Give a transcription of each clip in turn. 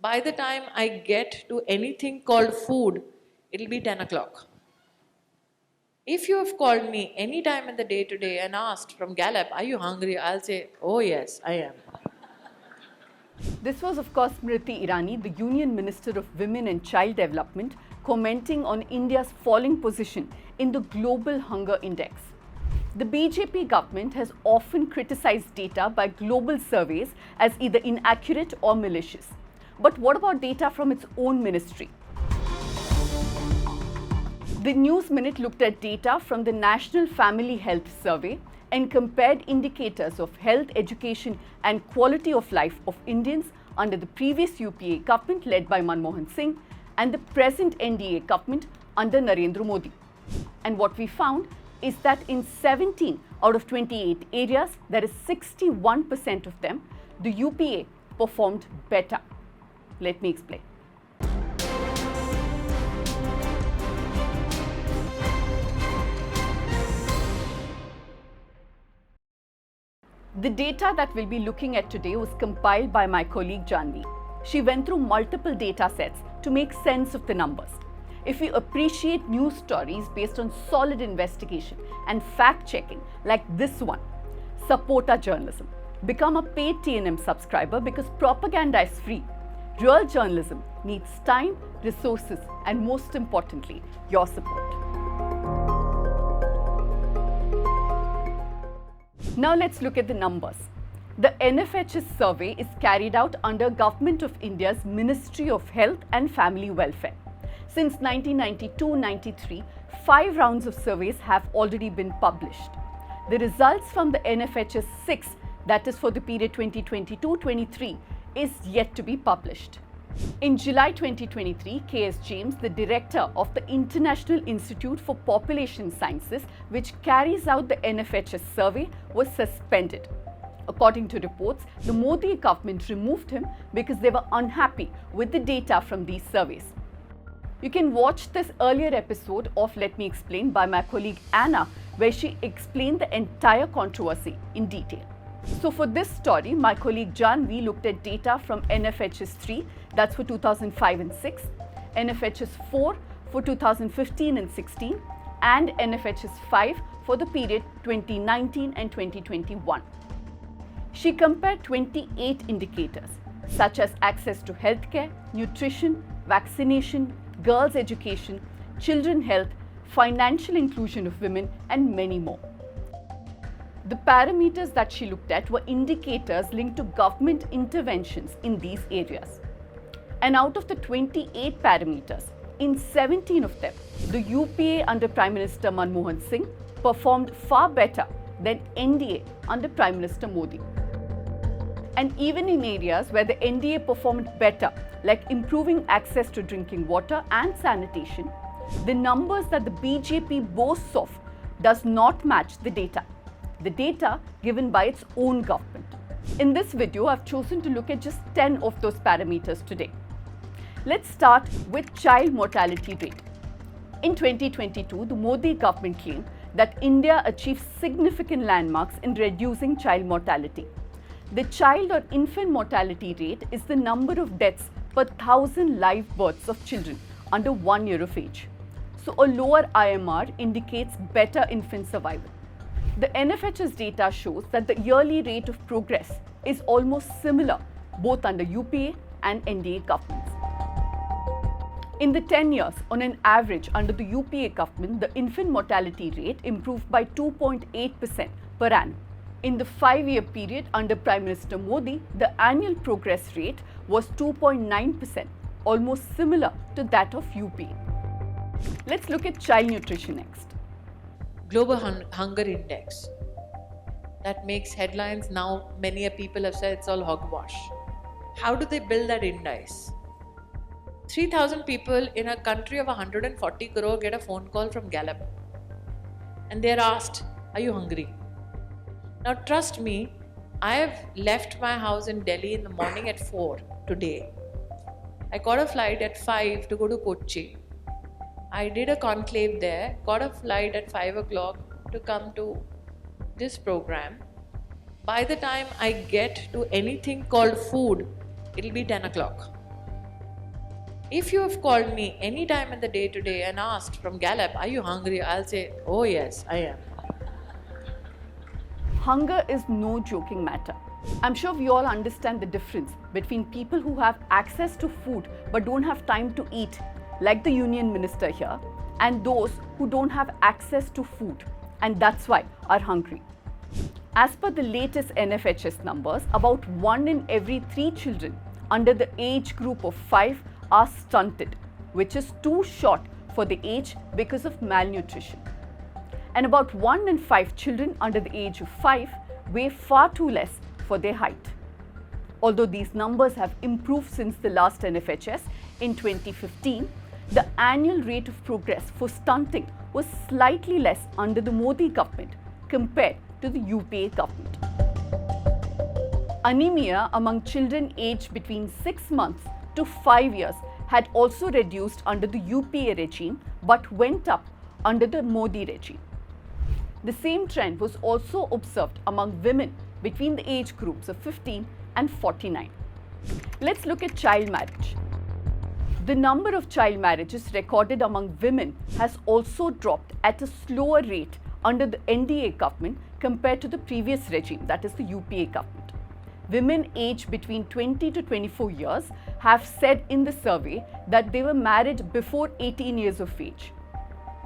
By the time I get to anything called food, it'll be 10 o'clock. If you have called me any time in the day today and asked from Gallup, are you hungry? I'll say, oh yes, I am. This was, of course, Smriti Irani, the Union Minister of Women and Child Development, commenting on India's falling position in the Global Hunger Index. The BJP government has often criticized data by global surveys as either inaccurate or malicious. But what about data from its own ministry? The News Minute looked at data from the National Family Health Survey and compared indicators of health, education and quality of life of Indians under the previous UPA government led by Manmohan Singh and the present NDA government under Narendra Modi. And what we found is that in 17 out of 28 areas, that is 61% of them, the UPA performed better. Let me explain. The data that we'll be looking at today was compiled by my colleague Jahnavi. She went through multiple data sets to make sense of the numbers. If you appreciate news stories based on solid investigation and fact-checking like this one, support our journalism. Become a paid TNM subscriber because propaganda is free. Real journalism needs time, resources, and most importantly, your support. Now let's look at the numbers. The NFHS survey is carried out under Government of India's Ministry of Health and Family Welfare. Since 1992-93, 5 rounds of surveys have already been published. The results from the NFHS 6, that is for the period 2022-23, is yet to be published. In July 2023, K.S. James, the director of the International Institute for Population Sciences, which carries out the NFHS survey, was suspended. According to reports, the Modi government removed him because they were unhappy with the data from these surveys. You can watch this earlier episode of Let Me Explain by my colleague Anna, where she explained the entire controversy in detail. So for this story, my colleague Jahnavi looked at data from NFHS 3, that's for 2005 and 6, NFHS 4 for 2015 and 16, and NFHS 5 for the period 2019 and 2021. She compared 28 indicators such as access to healthcare, nutrition, vaccination, girls' education, children health, financial inclusion of women, and many more. The parameters that she looked at were indicators linked to government interventions in these areas. And out of the 28 parameters, in 17 of them, the UPA under Prime Minister Manmohan Singh performed far better than NDA under Prime Minister Modi. And even in areas where the NDA performed better, like improving access to drinking water and sanitation, the numbers that the BJP boasts of does not match the data given by its own government. In this video, I've chosen to look at just 10 of those parameters today. Let's start with child mortality rate. In 2022, the Modi government claimed that India achieved significant landmarks in reducing child mortality. The child or infant mortality rate is the number of deaths per 1,000 live births of children under 1 year of age. So a lower IMR indicates better infant survival. The NFHS data shows that the yearly rate of progress is almost similar both under UPA and NDA governments. In the 10 years, on an average under the UPA government, the infant mortality rate improved by 2.8% per annum. In the 5-year period under Prime Minister Modi, the annual progress rate was 2.9%, almost similar to that of UPA. Let's look at child nutrition next. Global Hunger Index. That makes headlines now. Many people have said it's all hogwash. How do they build that index? 3,000 people in a country of 140 crore get a phone call from Gallup. And they're asked, are you hungry? Now trust me, I have left my house in Delhi in the morning at 4 today. I got a flight at 5 to go to Kochi. I did a conclave there, got a flight at 5 o'clock to come to this program. By the time I get to anything called food, it'll be 10 o'clock. If you have called me any time in the day today and asked from Gallup, are you hungry? I'll say, oh yes, I am. Hunger is no joking matter. I'm sure we all understand the difference between people who have access to food but don't have time to eat, like the Union Minister here, and those who don't have access to food and that's why are hungry. As per the latest NFHS numbers, about 1 in every 3 children under the age group of 5 are stunted, which is too short for the age because of malnutrition. And about 1 in 5 children under the age of 5 weigh far too less for their height. Although these numbers have improved since the last NFHS in 2015, the annual rate of progress for stunting was slightly less under the Modi government compared to the UPA government. Anemia among children aged between 6 months to 5 years had also reduced under the UPA regime but went up under the Modi regime. The same trend was also observed among women between the age groups of 15 and 49. Let's look at child marriage. The number of child marriages recorded among women has also dropped at a slower rate under the NDA government compared to the previous regime, that is the UPA government. Women aged between 20 to 24 years have said in the survey that they were married before 18 years of age.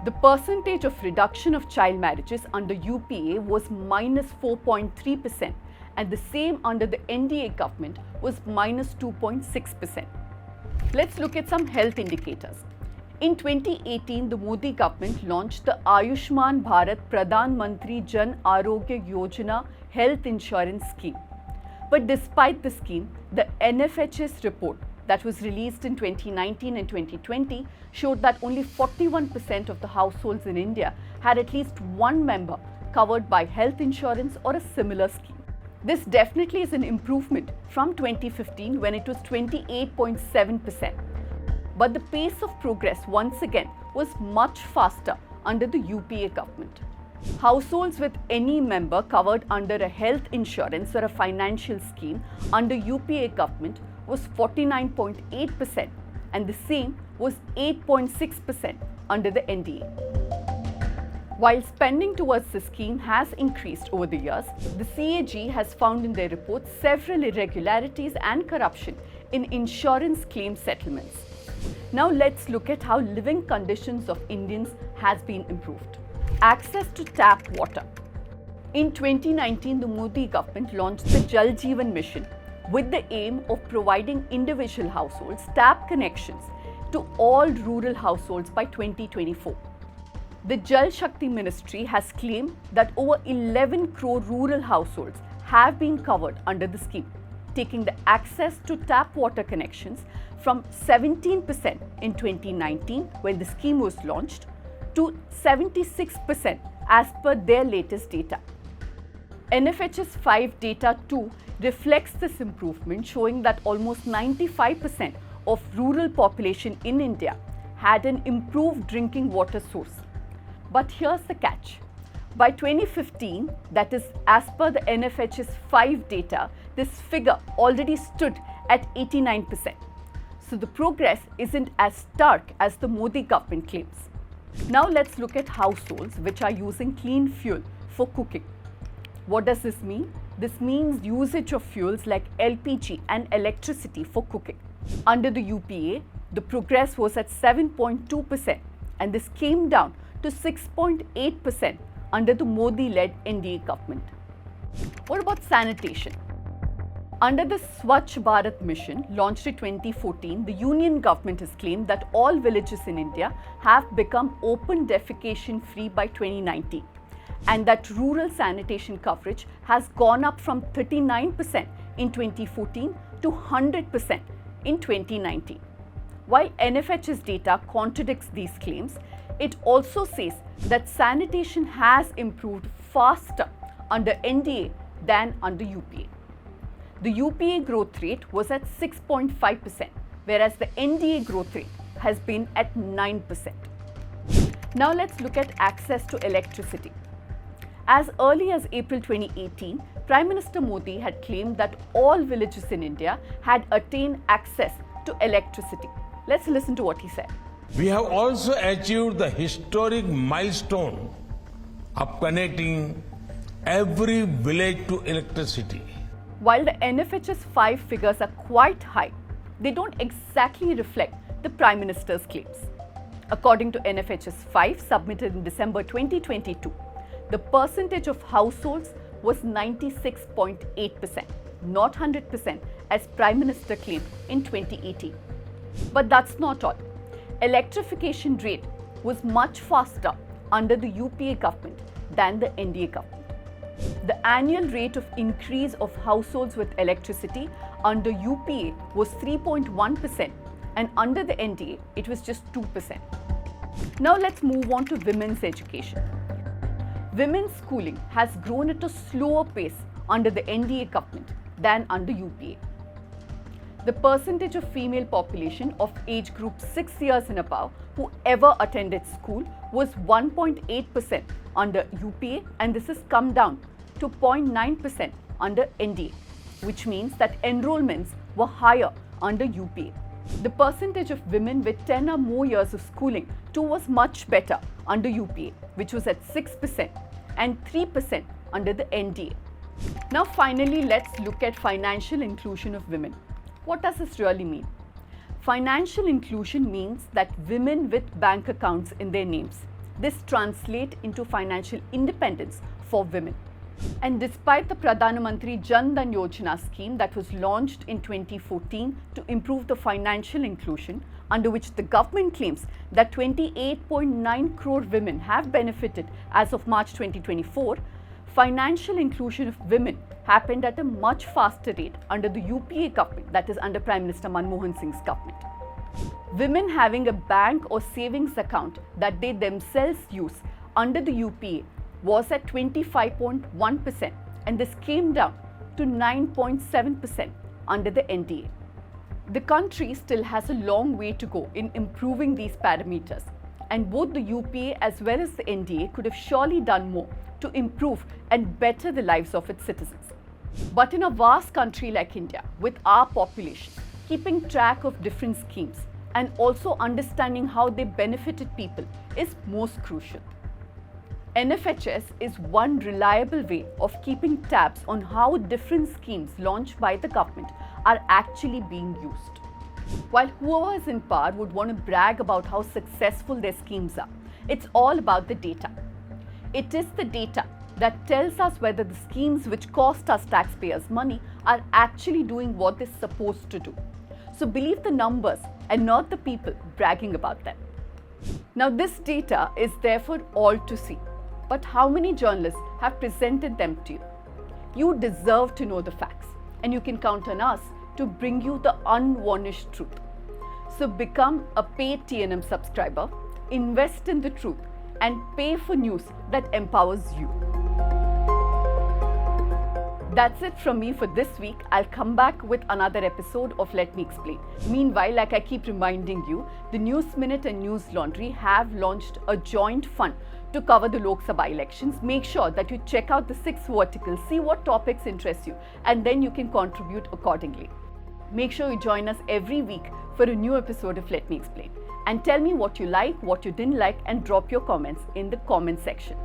The percentage of reduction of child marriages under UPA was minus 4.3% and the same under the NDA government was minus 2.6%. Let's look at some health indicators. In 2018, the Modi government launched the Ayushman Bharat Pradhan Mantri Jan Arogya Yojana health insurance scheme. But despite the scheme, the NFHS report that was released in 2019 and 2020 showed that only 41% of the households in India had at least one member covered by health insurance or a similar scheme. This definitely is an improvement from 2015 when it was 28.7%. But the pace of progress once again was much faster under the UPA government. Households with any member covered under a health insurance or a financial scheme under UPA government was 49.8% and the same was 8.6% under the NDA. While spending towards the scheme has increased over the years, the CAG has found in their report several irregularities and corruption in insurance claim settlements. Now let's look at how living conditions of Indians has been improved. Access to tap water. In 2019, the Modi government launched the Jal Jeevan Mission with the aim of providing individual households tap connections to all rural households by 2024. The Jal Shakti Ministry has claimed that over 11 crore rural households have been covered under the scheme, taking the access to tap water connections from 17% in 2019 when the scheme was launched to 76% as per their latest data. NFHS 5 data too reflects this improvement, showing that almost 95% of rural population in India had an improved drinking water source. But here's the catch. By 2015, that is as per the NFHS 5 data, this figure already stood at 89%. So the progress isn't as stark as the Modi government claims. Now let's look at households which are using clean fuel for cooking. What does this mean? This means usage of fuels like LPG and electricity for cooking. Under the UPA, the progress was at 7.2% and this came down to 6.8% under the Modi-led NDA government. What about sanitation? Under the Swachh Bharat mission launched in 2014, the Union government has claimed that all villages in India have become open defecation free by 2019 and that rural sanitation coverage has gone up from 39% in 2014 to 100% in 2019. While NFHS data contradicts these claims, it also says that sanitation has improved faster under NDA than under UPA. The UPA growth rate was at 6.5%, whereas the NDA growth rate has been at 9%. Now let's look at access to electricity. As early as April 2018, Prime Minister Modi had claimed that all villages in India had attained access to electricity. Let's listen to what he said. We have also achieved the historic milestone of connecting every village to electricity. While the NFHS 5 figures are quite high, they don't exactly reflect the Prime Minister's claims. According to NFHS 5 submitted in December 2022, the percentage of households was 96.8%, not 100% as Prime Minister claimed in 2018. But that's not all. Electrification rate was much faster under the UPA government than the NDA government. The annual rate of increase of households with electricity under UPA was 3.1% and under the NDA it was just 2%. Now let's move on to women's education. Women's schooling has grown at a slower pace under the NDA government than under UPA. The percentage of female population of age group 6 years and above who ever attended school was 1.8% under UPA, and this has come down to 0.9% under NDA, which means that enrollments were higher under UPA. The percentage of women with 10 or more years of schooling too was much better under UPA, which was at 6% and 3% under the NDA. Now finally, let's look at financial inclusion of women. What does this really mean? Financial inclusion means that women with bank accounts in their names. This translates into financial independence for women. And despite the Pradhan Mantri Jan Dhan Yojana scheme that was launched in 2014 to improve the financial inclusion, under which the government claims that 28.9 crore women have benefited as of March 2024, financial inclusion of women happened at a much faster rate under the UPA government, that is under Prime Minister Manmohan Singh's government. Women having a bank or savings account that they themselves use under the UPA was at 25.1%, and this came down to 9.7% under the NDA. The country still has a long way to go in improving these parameters, and both the UPA as well as the NDA could have surely done more to improve and better the lives of its citizens. But in a vast country like India, with our population, keeping track of different schemes and also understanding how they benefited people is most crucial. NFHS is one reliable way of keeping tabs on how different schemes launched by the government are actually being used. While whoever is in power would want to brag about how successful their schemes are, it's all about the data. It is the data that tells us whether the schemes which cost us taxpayers money are actually doing what they're supposed to do. So believe the numbers and not the people bragging about them. Now this data is there for all to see. But how many journalists have presented them to you? You deserve to know the facts, and you can count on us to bring you the unvarnished truth. So become a paid TNM subscriber, invest in the truth, and pay for news that empowers you. That's it from me for this week. I'll come back with another episode of Let Me Explain. Meanwhile, like I keep reminding you, the News Minute and News Laundry have launched a joint fund to cover the Lok Sabha elections. Make sure that you check out the 6 verticals, see what topics interest you, and then you can contribute accordingly. Make sure you join us every week for a new episode of Let Me Explain. And tell me what you like, what you didn't like, and drop your comments in the comment section.